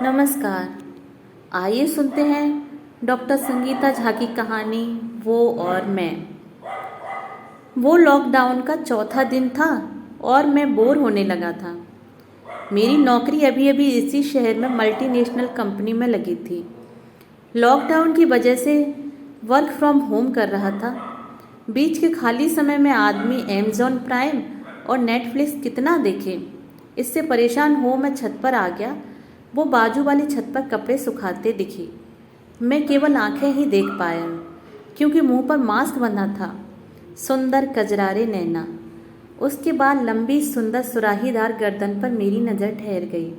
नमस्कार। आइए सुनते हैं डॉक्टर संगीता झा की कहानी वो और मैं। वो लॉकडाउन का चौथा दिन था और मैं बोर होने लगा था। मेरी नौकरी अभी अभी इसी शहर में मल्टीनेशनल कंपनी में लगी थी। लॉकडाउन की वजह से वर्क फ्रॉम होम कर रहा था। बीच के खाली समय में आदमी अमेज़न प्राइम और नेटफ्लिक्स कितना देखे, इससे परेशान हो मैं छत पर आ गया। वो बाजू वाली छत पर कपड़े सुखाते दिखी। मैं केवल आंखें ही देख पाया क्योंकि मुंह पर मास्क बंधा था। सुंदर कजरारे नैना, उसके बाद लंबी सुंदर सुराहीदार गर्दन पर मेरी नज़र ठहर गई।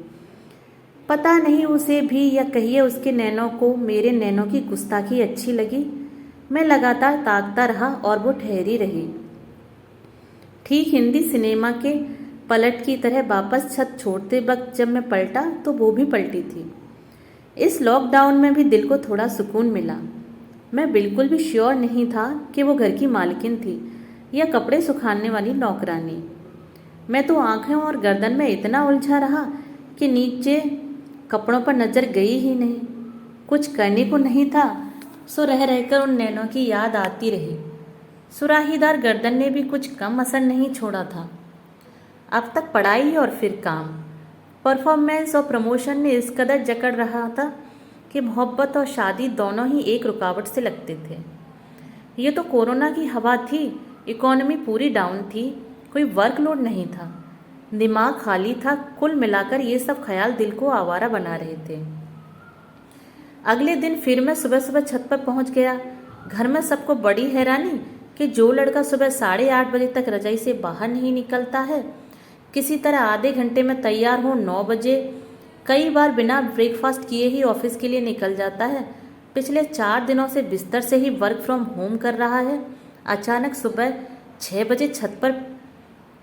पता नहीं उसे भी या कहिए उसके नैनों को मेरे नैनों की गुस्ताखी अच्छी लगी। मैं लगातार ताकता रहा और वो ठहरी रही, ठीक हिंदी सिनेमा के पलट की तरह। वापस छत छोड़ते वक्त जब मैं पलटा तो वो भी पलटी थी। इस लॉकडाउन में भी दिल को थोड़ा सुकून मिला। मैं बिल्कुल भी श्योर नहीं था कि वो घर की मालकिन थी या कपड़े सुखाने वाली नौकरानी। मैं तो आंखें और गर्दन में इतना उलझा रहा कि नीचे कपड़ों पर नजर गई ही नहीं। कुछ करने को नहीं था, सो रह रहकर उन नैनों की याद आती रही। सुराहीदार गर्दन ने भी कुछ कम असर नहीं छोड़ा था। अब तक पढ़ाई और फिर काम, परफॉर्मेंस और प्रमोशन ने इस कदर जकड़ रहा था कि मोहब्बत और शादी दोनों ही एक रुकावट से लगते थे। ये तो कोरोना की हवा थी। इकोनॉमी पूरी डाउन थी, कोई वर्कलोड नहीं था, दिमाग खाली था। कुल मिलाकर ये सब ख्याल दिल को आवारा बना रहे थे। अगले दिन फिर मैं सुबह सुबह छत पर पहुंच गया। घर में सबको बड़ी हैरानी कि जो लड़का सुबह 8:30 बजे तक रजाई से बाहर नहीं निकलता है, किसी तरह आधे घंटे में तैयार हो 9 बजे, कई बार बिना ब्रेकफास्ट किए ही ऑफिस के लिए निकल जाता है। पिछले 4 दिनों से बिस्तर से ही वर्क फ्रॉम होम कर रहा है। अचानक सुबह 6 बजे छत पर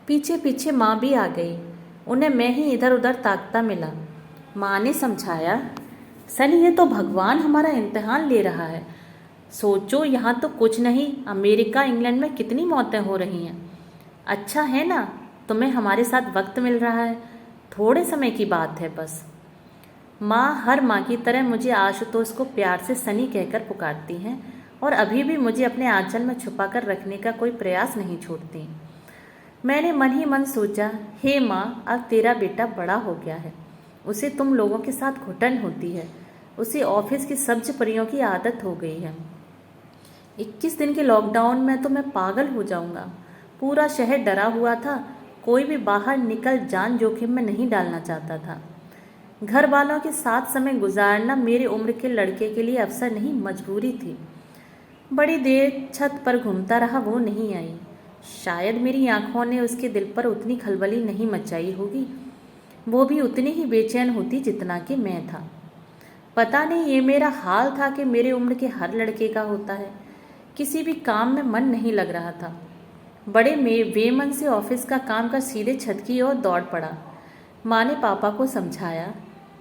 पीछे पीछे माँ भी आ गई। उन्हें मैं ही इधर उधर ताकता मिला। माँ ने समझाया, सनी ये तो भगवान हमारा इम्तिहान ले रहा है। सोचो, यहाँ तो कुछ नहीं, अमेरिका इंग्लैंड में कितनी मौतें हो रही हैं। अच्छा है ना, तुम्हें हमारे साथ वक्त मिल रहा है, थोड़े समय की बात है बस। माँ हर माँ की तरह मुझे आशुतोष को प्यार से सनी कहकर पुकारती हैं और अभी भी मुझे अपने आंचल में छुपाकर रखने का कोई प्रयास नहीं छोड़ती। मैंने मन ही मन सोचा, हे माँ, अब तेरा बेटा बड़ा हो गया है, उसे तुम लोगों के साथ घुटन होती है, उसे ऑफिस की सब्ज परियों की आदत हो गई है। 21 दिन के लॉकडाउन में तो मैं पागल हो जाऊंगा। पूरा शहर डरा हुआ था, कोई भी बाहर निकल जान जोखिम में नहीं डालना चाहता था। घर वालों के साथ समय गुजारना मेरी उम्र के लड़के के लिए अवसर नहीं, मजबूरी थी। बड़ी देर छत पर घूमता रहा, वो नहीं आई। शायद मेरी आंखों ने उसके दिल पर उतनी खलबली नहीं मचाई होगी। वो भी उतनी ही बेचैन होती जितना कि मैं था। पता नहीं ये मेरा हाल था कि मेरे उम्र के हर लड़के का होता है। किसी भी काम में मन नहीं लग रहा था। बड़े बेमन से ऑफिस का काम कर सीधे छत की ओर दौड़ पड़ा। माँ ने पापा को समझाया,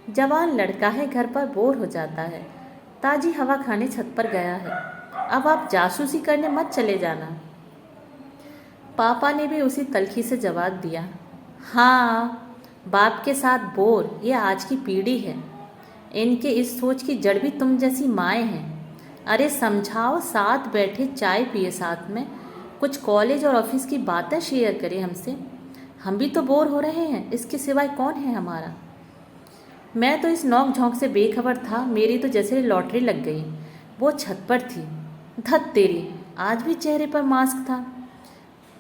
जवान लड़का है, घर पर बोर हो जाता है, ताजी हवा खाने छत पर गया है, अब आप जासूसी करने मत चले जाना। पापा ने भी उसी तलखी से जवाब दिया, हाँ, बाप के साथ बोर, ये आज की पीढ़ी है। इनके इस सोच की जड़ भी तुम जैसी माएँ हैं। अरे समझाओ, साथ बैठे चाय पिए, साथ में कुछ कॉलेज और ऑफिस की बातें शेयर करें हमसे। हम भी तो बोर हो रहे हैं, इसके सिवाय कौन है हमारा। मैं तो इस नोक झोंक से बेखबर था। मेरी तो जैसे लॉटरी लग गई। वो छत पर थी। धत तेरी, आज भी चेहरे पर मास्क था,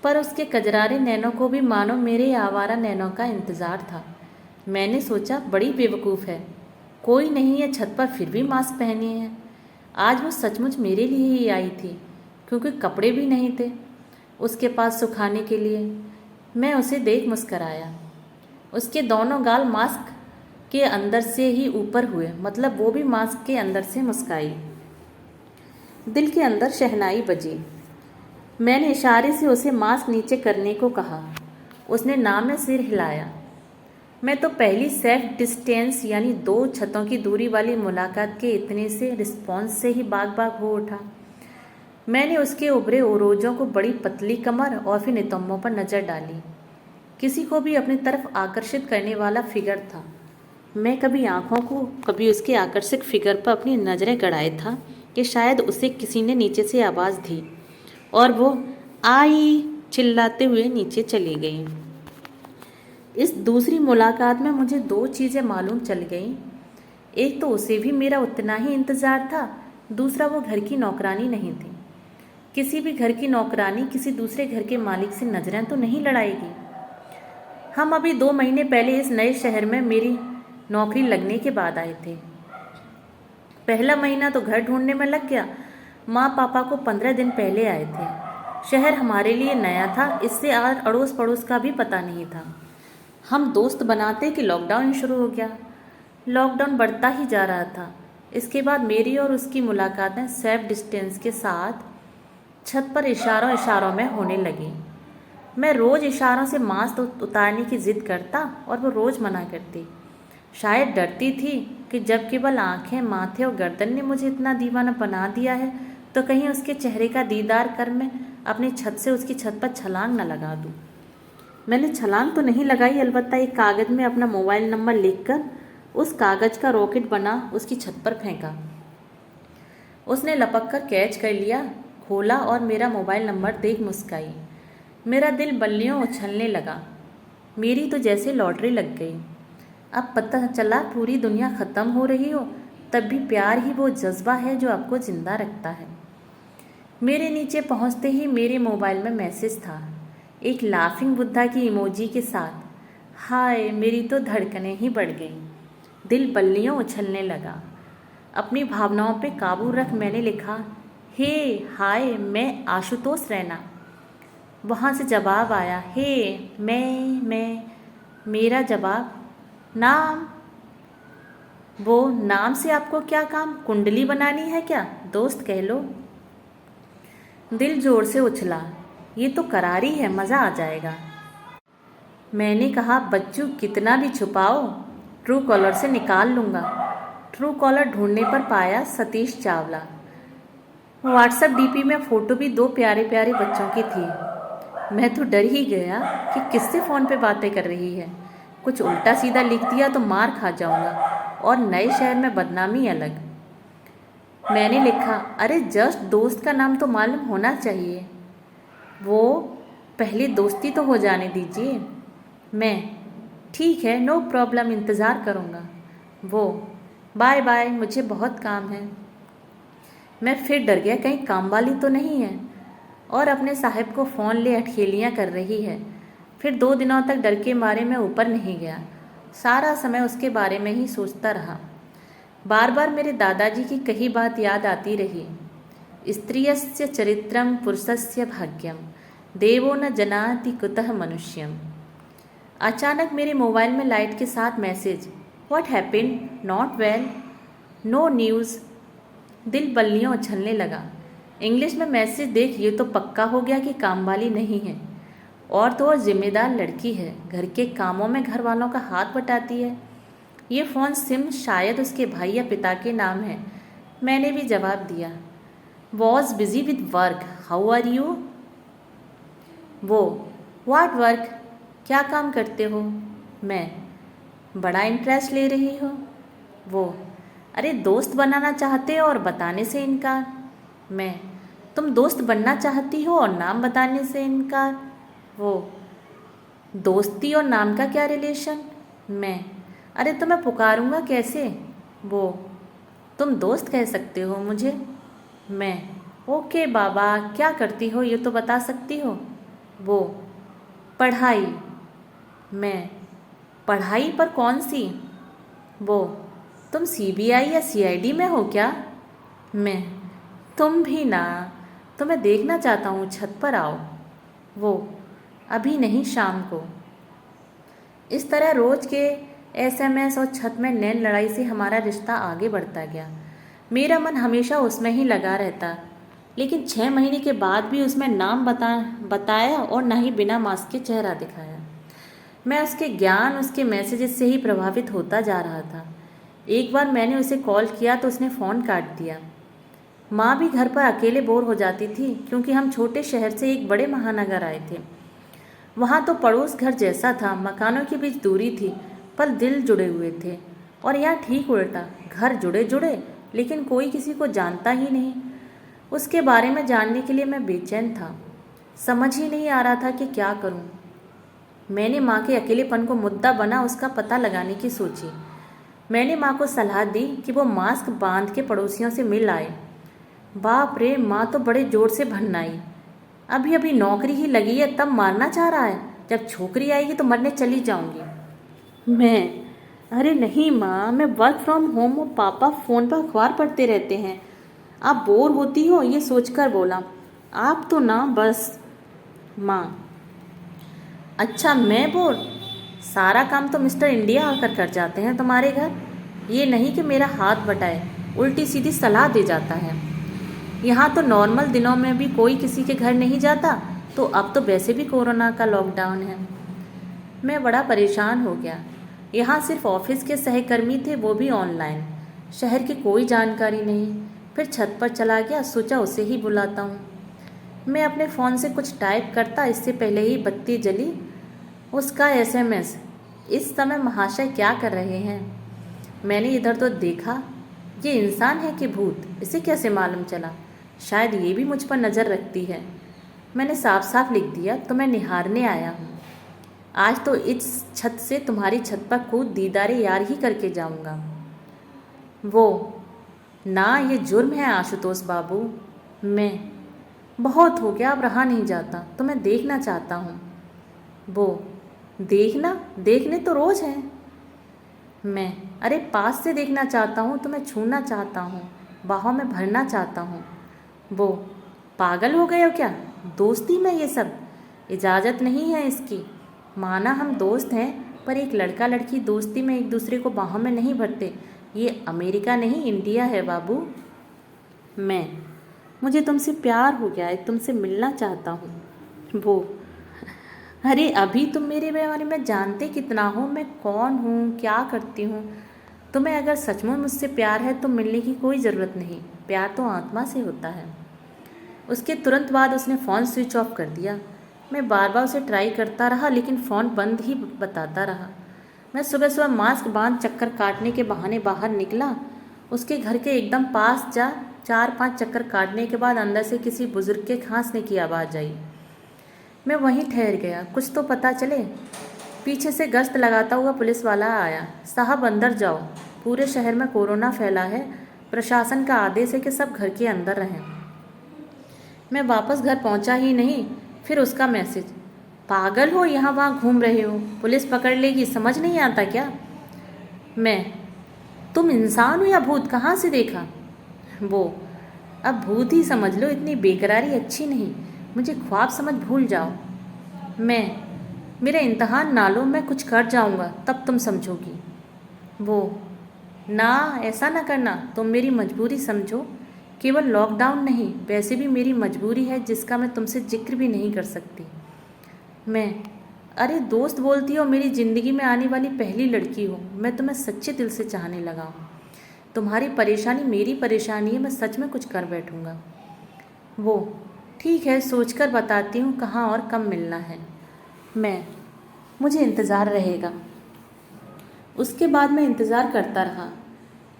पर उसके कजरारे नैनों को भी मानो मेरे आवारा नैनों का इंतजार था। मैंने सोचा, बड़ी बेवकूफ़ है, कोई नहीं है छत पर फिर भी मास्क पहने है। आज वो सचमुच मेरे लिए ही आई थी, क्योंकि कपड़े भी नहीं थे उसके पास सुखाने के लिए। मैं उसे देख मुस्कराया। उसके दोनों गाल मास्क के अंदर से ही ऊपर हुए, मतलब वो भी मास्क के अंदर से मुस्काई। दिल के अंदर शहनाई बजी। मैंने इशारे से उसे मास्क नीचे करने को कहा। उसने ना में सिर हिलाया। मैं तो पहली सेल्फ डिस्टेंस यानी 2 छतों की दूरी वाली मुलाकात के इतने से रिस्पॉन्स से ही बाग बाग हो उठा। मैंने उसके उभरे ओरोजों को, बड़ी पतली कमर और फिर नितंबों पर नजर डाली। किसी को भी अपनी तरफ आकर्षित करने वाला फिगर था। मैं कभी आँखों को कभी उसके आकर्षक फिगर पर अपनी नज़रें गड़ाए था कि शायद उसे किसी ने नीचे से आवाज़ दी और वो आई चिल्लाते हुए नीचे चली गई। इस दूसरी मुलाकात में मुझे दो चीज़ें मालूम चल गईं। एक तो उसे भी मेरा उतना ही इंतज़ार था, दूसरा वो घर की नौकरानी नहीं थी। किसी भी घर की नौकरानी किसी दूसरे घर के मालिक से नजरें तो नहीं लड़ाएगी। हम अभी 2 महीने पहले इस नए शहर में मेरी नौकरी लगने के बाद आए थे। पहला महीना तो घर ढूंढने में लग गया। माँ पापा को 15 दिन पहले आए थे। शहर हमारे लिए नया था, इससे अड़ोस पड़ोस का भी पता नहीं था। हम दोस्त बनाते कि लॉकडाउन शुरू हो गया। लॉकडाउन बढ़ता ही जा रहा था। इसके बाद मेरी और उसकी मुलाकातें सेल्फ डिस्टेंस के साथ छत पर इशारों इशारों में होने लगी। मैं रोज़ इशारों से मास्क उतारने की जिद करता और वो रोज़ मना करती। शायद डरती थी कि जब केवल आंखें, माथे और गर्दन ने मुझे इतना दीवाना बना दिया है तो कहीं उसके चेहरे का दीदार कर मैं अपनी छत से उसकी छत पर छलांग न लगा दूँ। मैंने छलांग तो नहीं लगाई, अलबत्ता एक कागज़ में अपना मोबाइल नंबर लिखकर उस कागज़ का रॉकेट बना उसकी छत पर फेंका। उसने लपक कर कैच कर लिया, खोला और मेरा मोबाइल नंबर देख मुस्काई। मेरा दिल बल्लियों उछलने लगा। मेरी तो जैसे लॉटरी लग गई। अब पता चला पूरी दुनिया ख़त्म हो रही हो तब भी प्यार ही वो जज्बा है जो आपको ज़िंदा रखता है। मेरे नीचे पहुंचते ही मेरे मोबाइल में मैसेज था, एक लाफिंग बुद्धा की इमोजी के साथ। हाय, मेरी तो धड़कनें ही बढ़ गईं। दिल बल्लियों उछलने लगा। अपनी भावनाओं पे काबू रख मैंने लिखा, हे हाय, मैं आशुतोष रैना। वहाँ से जवाब आया, हे मैं। मेरा जवाब, नाम। वो, नाम से आपको क्या काम, कुंडली बनानी है क्या, दोस्त कह लो। दिल जोर से उछला। ये तो करारी है, मज़ा आ जाएगा। मैंने कहा, बच्चू कितना भी छुपाओ, ट्रू कॉलर से निकाल लूँगा। ट्रू कॉलर ढूंढने पर पाया सतीश चावला। व्हाट्सएप डीपी में फ़ोटो भी 2 प्यारे प्यारे बच्चों की थी। मैं तो डर ही गया कि किससे फ़ोन पे बातें कर रही है। कुछ उल्टा सीधा लिख दिया तो मार खा जाऊंगा और नए शहर में बदनामी अलग। मैंने लिखा, अरे जस्ट दोस्त का नाम तो मालूम होना चाहिए। वो, पहले दोस्ती तो हो जाने दीजिए। मैं, ठीक है, नो प्रॉब्लम, इंतज़ार करूँगा। वो, बाय बाय, मुझे बहुत काम है। मैं फिर डर गया, कहीं काम वाली तो नहीं है और अपने साहिब को फ़ोन ले अठखेलियाँ कर रही है। फिर 2 दिनों तक डर के मारे मैं ऊपर नहीं गया। सारा समय उसके बारे में ही सोचता रहा। बार बार मेरे दादाजी की कही बात याद आती रही, स्त्रियस्य चरित्रम पुरुषस्य भाग्यम, देवो न जनाति कुतः मनुष्यम। अचानक मेरे मोबाइल में लाइट के साथ message, what happened, not well, no news. दिल बल्लियों उछलने लगा। इंग्लिश में मैसेज देख ये तो पक्का हो गया कि काम वाली नहीं है और तो और जिम्मेदार लड़की है, घर के कामों में घर वालों का हाथ बटाती है। ये फ़ोन सिम शायद उसके भाई या पिता के नाम है। मैंने भी जवाब दिया, was busy with work, how are you. वो, व्हाट वर्क, क्या काम करते हो। मैं, बड़ा इंटरेस्ट ले रही हो। वो, अरे दोस्त बनाना चाहते हो और बताने से इनकार। मैं, तुम दोस्त बनना चाहती हो और नाम बताने से इनकार। वो, दोस्ती और नाम का क्या रिलेशन। मैं, अरे तो मैं पुकारूंगा कैसे। वो, तुम दोस्त कह सकते हो मुझे। मैं, ओके बाबा, क्या करती हो ये तो बता सकती हो। वो, पढ़ाई। मैं, पढ़ाई पर कौन सी। वो, तुम सीबीआई या सीआईडी में हो क्या। मैं, तुम भी ना, तुम्हें देखना चाहता हूँ, छत पर आओ। वो, अभी नहीं, शाम को। इस तरह रोज के एसएमएस और छत में नैन लड़ाई से हमारा रिश्ता आगे बढ़ता गया। मेरा मन हमेशा उसमें ही लगा रहता, लेकिन 6 महीने के बाद भी उसमें नाम बताया और ना ही बिना मास्क के चेहरा दिखाया। मैं उसके ज्ञान, उसके मैसेजेस से ही प्रभावित होता जा रहा था। एक बार मैंने उसे कॉल किया तो उसने फ़ोन काट दिया। माँ भी घर पर अकेले बोर हो जाती थी क्योंकि हम छोटे शहर से एक बड़े महानगर आए थे। वहाँ तो पड़ोस घर जैसा था, मकानों के बीच दूरी थी पर दिल जुड़े हुए थे। और यहाँ ठीक उल्टा, घर जुड़े जुड़े लेकिन कोई किसी को जानता ही नहीं। उसके बारे में जानने के लिए मैं बेचैन था। समझ ही नहीं आ रहा था कि क्या करूं। मैंने माँ के अकेलेपन को मुद्दा बना उसका पता लगाने की सोची। मैंने माँ को सलाह दी कि वो मास्क बांध के पड़ोसियों से मिल आए। बाप रे, माँ तो बड़े जोर से भन्नाई। अभी अभी नौकरी ही लगी है तब मारना चाह रहा है, जब छोकरी आएगी तो मरने चली जाऊंगी। अरे नहीं माँ, मैं वर्क फ्रॉम होम और पापा फ़ोन पर अखबार पढ़ते रहते हैं। आप बोर होती हो ये सोचकर बोला। आप तो ना बस। माँ, अच्छा मैं बोर? सारा काम तो मिस्टर इंडिया आकर कर जाते हैं तुम्हारे घर। ये नहीं कि मेरा हाथ बटाए, उल्टी सीधी सलाह दे जाता है। यहाँ तो नॉर्मल दिनों में भी कोई किसी के घर नहीं जाता, तो अब तो वैसे भी कोरोना का लॉकडाउन है। मैं बड़ा परेशान हो गया। यहाँ सिर्फ ऑफिस के सहकर्मी थे, वो भी ऑनलाइन। शहर की कोई जानकारी नहीं। फिर छत पर चला गया, सोचा उसे ही बुलाता हूँ। मैं अपने फ़ोन से कुछ टाइप करता, इससे पहले ही बत्ती जली। उसका एसएमएस, इस समय महाशय क्या कर रहे हैं? मैंने इधर तो देखा, ये इंसान है कि भूत, इसे कैसे मालूम चला? शायद ये भी मुझ पर नज़र रखती है। मैंने साफ साफ लिख दिया, तो मैं निहारने आया हूँ। आज तो इस छत से तुम्हारी छत पर कूद दीदारे यार ही करके जाऊँगा। वो, ना ये जुर्म है आशुतोष बाबू। मैं, बहुत हो गया, अब रहा नहीं जाता, तो मैं देखना चाहता हूँ। वो, देखना? देखने तो रोज़ हैं। मैं, अरे पास से देखना चाहता हूँ, तो मैं छूना चाहता हूँ, बाहों में भरना चाहता हूँ। वो, पागल हो गए हो क्या? दोस्ती में ये सब इजाज़त नहीं है इसकी। माना हम दोस्त हैं, पर एक लड़का लड़की दोस्ती में एक दूसरे को बाहों में नहीं भरते। ये अमेरिका नहीं, इंडिया है बाबू। मैं, मुझे तुमसे प्यार हो गया है, तुमसे मिलना चाहता हूँ। वो, अरे अभी तुम मेरे बारे में जानते कितना हो, मैं कौन हूँ, क्या करती हूँ। तुम्हें अगर सचमुच मुझसे प्यार है तो मिलने की कोई ज़रूरत नहीं। प्यार तो आत्मा से होता है। उसके तुरंत बाद उसने फ़ोन स्विच ऑफ कर दिया। मैं बार बार उसे ट्राई करता रहा, लेकिन फ़ोन बंद ही बताता रहा। मैं सुबह सुबह मास्क बांध चक्कर काटने के बहाने बाहर निकला। उसके घर के एकदम पास जा 4-5 चक्कर काटने के बाद अंदर से किसी बुजुर्ग के खांसने की आवाज़ आई। मैं वहीं ठहर गया, कुछ तो पता चले। पीछे से गश्त लगाता हुआ पुलिस वाला आया। साहब अंदर जाओ, पूरे शहर में कोरोना फैला है, प्रशासन का आदेश है कि सब घर के अंदर रहें। मैं वापस घर पहुंचा ही नहीं, फिर उसका मैसेज, पागल हो, यहाँ वहाँ घूम रहे हो, पुलिस पकड़ लेगी, समझ नहीं आता क्या? मैं, तुम इंसान हो या भूत, कहाँ से देखा? वो, अब भूत ही समझ लो, इतनी बेकरारी अच्छी नहीं, मुझे ख्वाब समझ भूल जाओ। मैं, मेरा इम्तहान ना लो, मैं कुछ कर जाऊंगा तब तुम समझोगी। वो, ना ऐसा ना करना, तुम मेरी मजबूरी समझो। केवल लॉकडाउन नहीं, वैसे भी मेरी मजबूरी है जिसका मैं तुमसे जिक्र भी नहीं कर सकती। मैं, अरे दोस्त बोलती हो, मेरी ज़िंदगी में आने वाली पहली लड़की हो, मैं तुम्हें सच्चे दिल से चाहने लगा हूँ। तुम्हारी परेशानी मेरी परेशानी है, मैं सच में कुछ कर बैठूँगा। वो, ठीक है, सोचकर बताती हूँ कहाँ और कब मिलना है। मैं, मुझे इंतज़ार रहेगा। उसके बाद मैं इंतज़ार करता रहा।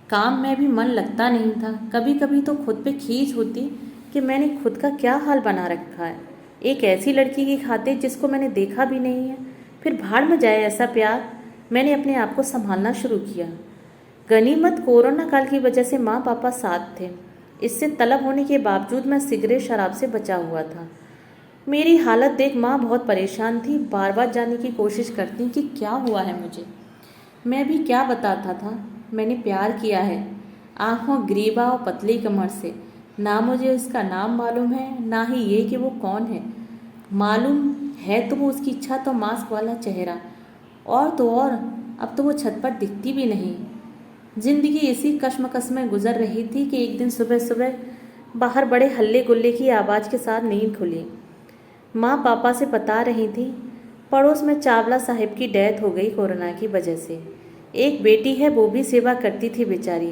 काम में भी मन लगता नहीं था। कभी कभी तो खुद पे खींच होती कि मैंने खुद का क्या हाल बना रखा है, एक ऐसी लड़की की खातिर जिसको मैंने देखा भी नहीं है। फिर भाड़ में जाए ऐसा प्यार। मैंने अपने आप को संभालना शुरू किया। गनीमत कोरोना काल की वजह से माँ पापा साथ थे। इससे तलब होने के बावजूद मैं सिगरेट शराब से बचा हुआ था। मेरी हालत देख माँ बहुत परेशान थी, बार बार जानने की कोशिश करती कि क्या हुआ है मुझे। मैं भी क्या बताता था, मैंने प्यार किया है, आँखों ग्रीबा और पतली कमर से। ना मुझे उसका नाम मालूम है, ना ही ये कि वो कौन है। मालूम है तो वो उसकी छत और मास्क वाला चेहरा, और तो और अब तो वो छत पर दिखती भी नहीं। जिंदगी इसी कश्मकश में गुजर रही थी कि एक दिन सुबह सुबह बाहर बड़े हल्ले गुल्ले की आवाज़ के साथ नींद खुली। माँ पापा से बता रही थी, पड़ोस में चावला साहिब की डेथ हो गई कोरोना की वजह से। एक बेटी है, वो भी सेवा करती थी बेचारी।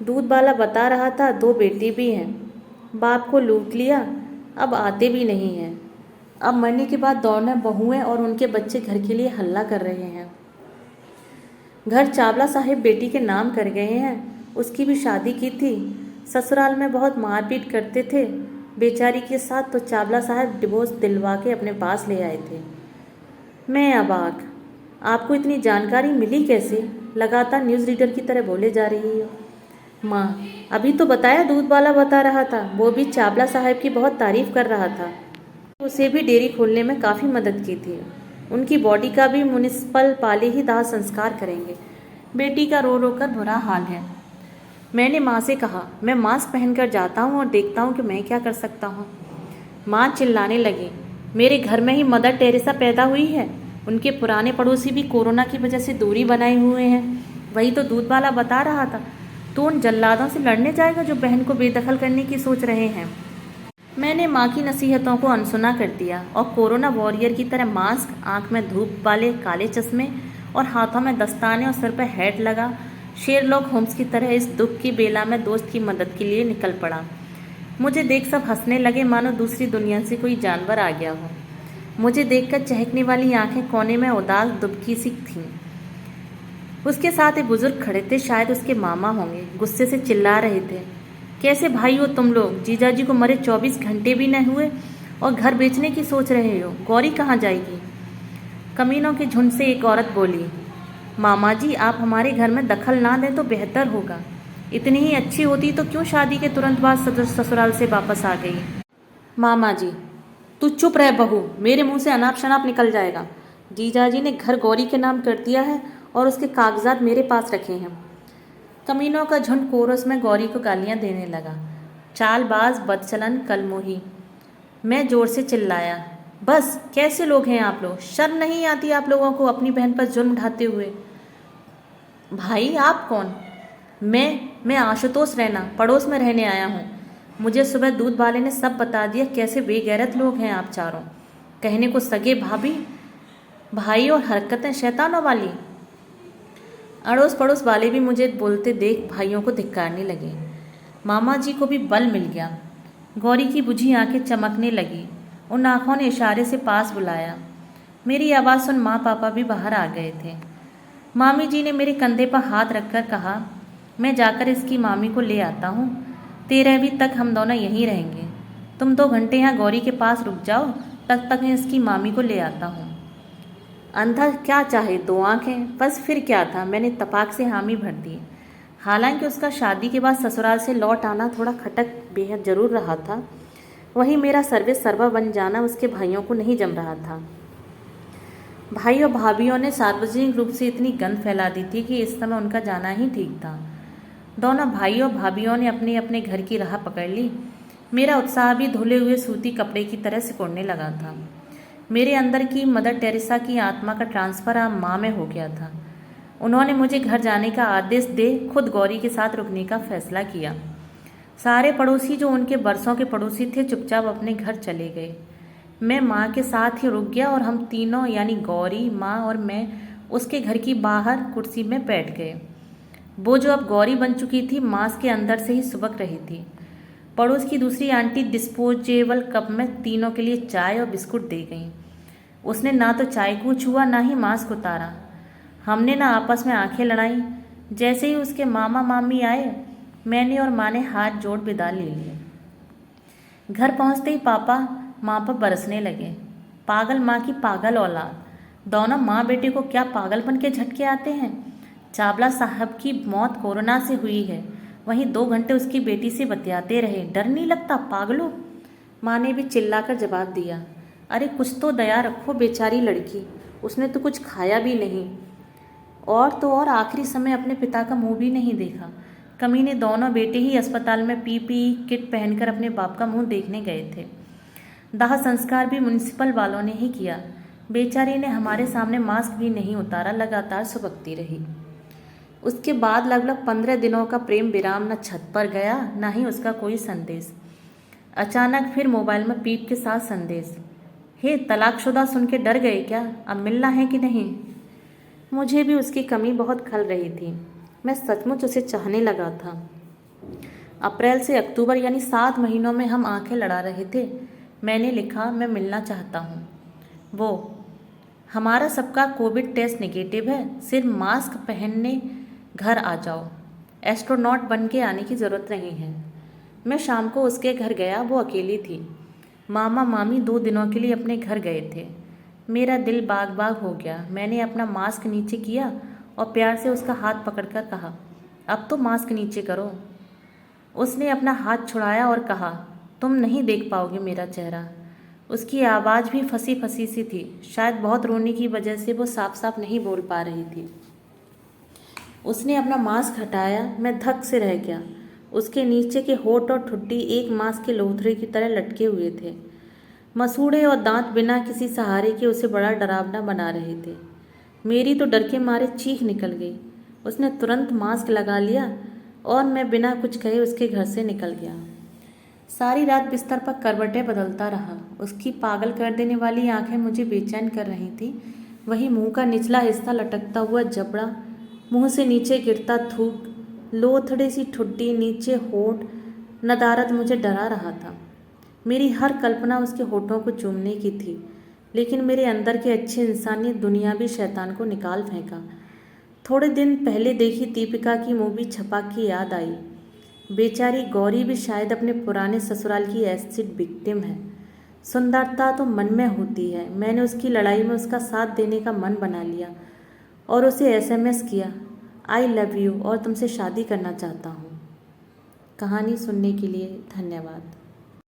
दूध वाला बता रहा था 2 बेटी भी हैं, बाप को लूट लिया, अब आते भी नहीं हैं। अब मरने के बाद दोनों बहुएं और उनके बच्चे घर के लिए हल्ला कर रहे हैं। घर चावला साहिब बेटी के नाम कर गए हैं, उसकी भी शादी की थी। ससुराल में बहुत मारपीट करते थे बेचारी के साथ, तो चावला साहब डिवोर्स दिलवा के अपने पास ले आए थे। मैं अबाक, आपको इतनी जानकारी मिली कैसे? लगातार न्यूज़ रीडर की तरह बोले जा रही हो। माँ, अभी तो बताया, दूध वाला बता रहा था, वो भी चावला साहब की बहुत तारीफ कर रहा था। उसे भी डेयरी खोलने में काफ़ी मदद की थी। उनकी बॉडी का भी म्युनिसिपल वाले ही दाह संस्कार करेंगे। बेटी का रो रो कर बुरा हाल है। मैंने माँ से कहा, मैं मास्क पहनकर जाता हूँ और देखता हूँ कि मैं क्या कर सकता हूँ। माँ चिल्लाने लगी, मेरे घर में ही मदर टेरेसा पैदा हुई है। उनके पुराने पड़ोसी भी कोरोना की वजह से दूरी बनाए हुए हैं। वही तो दूध वाला बता रहा था। तो उन जल्लादों से लड़ने जाएगा जो बहन को बेदखल करने की सोच रहे हैं। मैंने माँ की नसीहतों को अनसुना कर दिया और कोरोना वॉरियर की तरह मास्क, आंख में धूप वाले काले चश्मे और हाथों में दस्ताने और सिर पर हैट लगा शेरलॉक होम्स की तरह इस दुख की बेला में दोस्त की मदद के लिए निकल पड़ा। मुझे देख सब हंसने लगे, मानो दूसरी दुनिया से कोई जानवर आ गया हो। मुझे देखकर चहकने वाली आंखें कोने में उदास दुबकी सी थीं। उसके साथ एक बुजुर्ग खड़े थे, शायद उसके मामा होंगे। गुस्से से चिल्ला रहे थे, कैसे भाई हो तुम लोग? जीजाजी को मरे 24 घंटे भी नहीं हुए और घर बेचने की सोच रहे हो। गौरी कहाँ जाएगी? कमीनों के झुंड से एक औरत बोली, मामा जी, आप हमारे घर में दखल ना दें तो बेहतर होगा। इतनी ही अच्छी होती तो क्यों शादी के तुरंत बाद ससुराल से वापस आ गई? मामा जी, तू चुप रह बहू, मेरे मुंह से अनाप शनाप निकल जाएगा। जीजाजी ने घर गौरी के नाम कर दिया है और उसके कागजात मेरे पास रखे हैं। कमीनों का झुंड कोरस में गौरी को गालियां देने लगा। चालबाज, बदचलन, कलमोही। मैं जोर से चिल्लाया, बस, कैसे लोग हैं आप लोग? शर्म नहीं आती आप लोगों को अपनी बहन पर जुल्म ढाते हुए? भाई आप कौन? मैं आशुतोष रैना, पड़ोस में रहने आया हूँ। मुझे सुबह दूध वाले ने सब बता दिया। कैसे बेगैरत लोग हैं आप चारों। कहने को सगे भाभी भाई और हरकतें शैतानों वाली। अड़ोस पड़ोस वाले भी मुझे बोलते देख भाइयों को धिक्कारने लगे। मामा जी को भी बल मिल गया। गौरी की बुझी आंखें चमकने लगी। उन आंखों ने इशारे से पास बुलाया। मेरी आवाज़ सुन माँ पापा भी बाहर आ गए थे। मामी जी ने मेरे कंधे पर हाथ रखकर कहा, मैं जाकर इसकी मामी को ले आता हूँ। 13वीं तक हम दोनों यहीं रहेंगे। तुम 2 घंटे यहाँ गौरी के पास रुक जाओ, तब तक मैं इसकी मामी को ले आता हूँ। अंधा क्या चाहे 2 आंखें, बस फिर क्या था। मैंने तपाक से हामी भर दी। हालांकि उसका शादी के बाद ससुराल से लौट आना थोड़ा खटक बेहद जरूर रहा था, वहीं मेरा सर्विस सर्वा बन जाना उसके भाइयों को नहीं जम रहा था। भाई और भाभीयों ने सार्वजनिक रूप से इतनी गंध फैला दी थी कि इस समय उनका जाना ही ठीक था। दोनों भाई और भाभीयों ने अपने अपने घर की राह पकड़ ली। मेरा उत्साह भी धुले हुए सूती कपड़े की तरह सिकुड़ने लगा था। मेरे अंदर की मदर टेरेसा की आत्मा का ट्रांसफ़र अब माँ में हो गया था। उन्होंने मुझे घर जाने का आदेश दे खुद गौरी के साथ रुकने का फैसला किया। सारे पड़ोसी जो उनके बरसों के पड़ोसी थे चुपचाप अपने घर चले गए। मैं माँ के साथ ही रुक गया और हम तीनों यानी गौरी, माँ और मैं उसके घर की बाहर कुर्सी में बैठ गए। वो जो अब गौरी बन चुकी थी मांस के अंदर से ही सुबक रही थी। पड़ोस की दूसरी आंटी डिस्पोजेबल कप में तीनों के लिए चाय और बिस्कुट दे गई। उसने ना तो चाय को छुआ ना ही मांस को उतारा। हमने ना आपस में आंखें लड़ाई। जैसे ही उसके मामा मामी आए, मैंने और माँ ने हाथ जोड़ विदा ले लिए। घर पहुँचते ही पापा माँ पर बरसने लगे। पागल माँ की पागल औलाद। दोनों माँ बेटे को क्या पागलपन के झटके आते हैं। चावला साहब की मौत कोरोना से हुई है, वहीं 2 घंटे उसकी बेटी से बतियाते रहे। डर नहीं लगता पागलों? माँ ने भी चिल्लाकर जवाब दिया, अरे कुछ तो दया रखो बेचारी लड़की, उसने तो कुछ खाया भी नहीं और तो और आखिरी समय अपने पिता का मुंह भी नहीं देखा। कमीने दोनों बेटे ही अस्पताल में पीपीई किट पहनकर अपने बाप का मुंह देखने गए थे। दाह संस्कार भी म्युनिसिपल वालों ने ही किया। बेचारी ने हमारे सामने मास्क भी नहीं उतारा, लगातार सुबकती रही। उसके बाद लगभग 15 दिनों का प्रेम विराम न छत पर गया न ही उसका कोई संदेश। अचानक फिर मोबाइल में पीप के साथ संदेश, हे तलाकशुदा सुन के डर गए क्या? अब मिलना है कि नहीं? मुझे भी उसकी कमी बहुत खल रही थी। मैं सचमुच उसे चाहने लगा था। अप्रैल से अक्टूबर यानी 7 महीनों में हम आंखें लड़ा रहे थे। मैंने लिखा, मैं मिलना चाहता हूँ। वो हमारा सबका कोविड टेस्ट नेगेटिव है, सिर्फ मास्क पहनने घर आ जाओ। एस्ट्रोनॉट बन के आने की ज़रूरत नहीं है। मैं शाम को उसके घर गया, वो अकेली थी। मामा मामी 2 दिनों के लिए अपने घर गए थे। मेरा दिल बाग बाग हो गया। मैंने अपना मास्क नीचे किया और प्यार से उसका हाथ पकड़कर कहा, अब तो मास्क नीचे करो। उसने अपना हाथ छुड़ाया और कहा, तुम नहीं देख पाओगे मेरा चेहरा। उसकी आवाज़ भी फंसी फंसी सी थी। शायद बहुत रोने की वजह से वो साफ साफ नहीं बोल पा रही थी। उसने अपना मास्क हटाया। मैं धक से रह गया। उसके नीचे के होंठ और ठुड्डी एक मास्क के लोथड़े की तरह लटके हुए थे। मसूड़े और दांत बिना किसी सहारे के उसे बड़ा डरावना बना रहे थे। मेरी तो डर के मारे चीख निकल गई। उसने तुरंत मास्क लगा लिया और मैं बिना कुछ कहे उसके घर से निकल गया। सारी रात बिस्तर पर करवटें बदलता रहा। उसकी पागल कर देने वाली आंखें मुझे बेचैन कर रही थी। वही मुंह का निचला हिस्सा लटकता हुआ जबड़ा, मुंह से नीचे गिरता थूक, लोथड़े सी ठुड्डी, नीचे होंठ, नदारद मुझे डरा रहा था। मेरी हर कल्पना उसके होठों को चूमने की थी, लेकिन मेरे अंदर के अच्छे इंसानी दुनियावी शैतान को निकाल फेंका। थोड़े दिन पहले देखी दीपिका की मूवी छपाक की याद आई। बेचारी गौरी भी शायद अपने पुराने ससुराल की एसिड विक्टिम है। सुंदरता तो मन में होती है। मैंने उसकी लड़ाई में उसका साथ देने का मन बना लिया और उसे एसएमएस किया, आई लव यू और तुमसे शादी करना चाहता हूँ। कहानी सुनने के लिए धन्यवाद।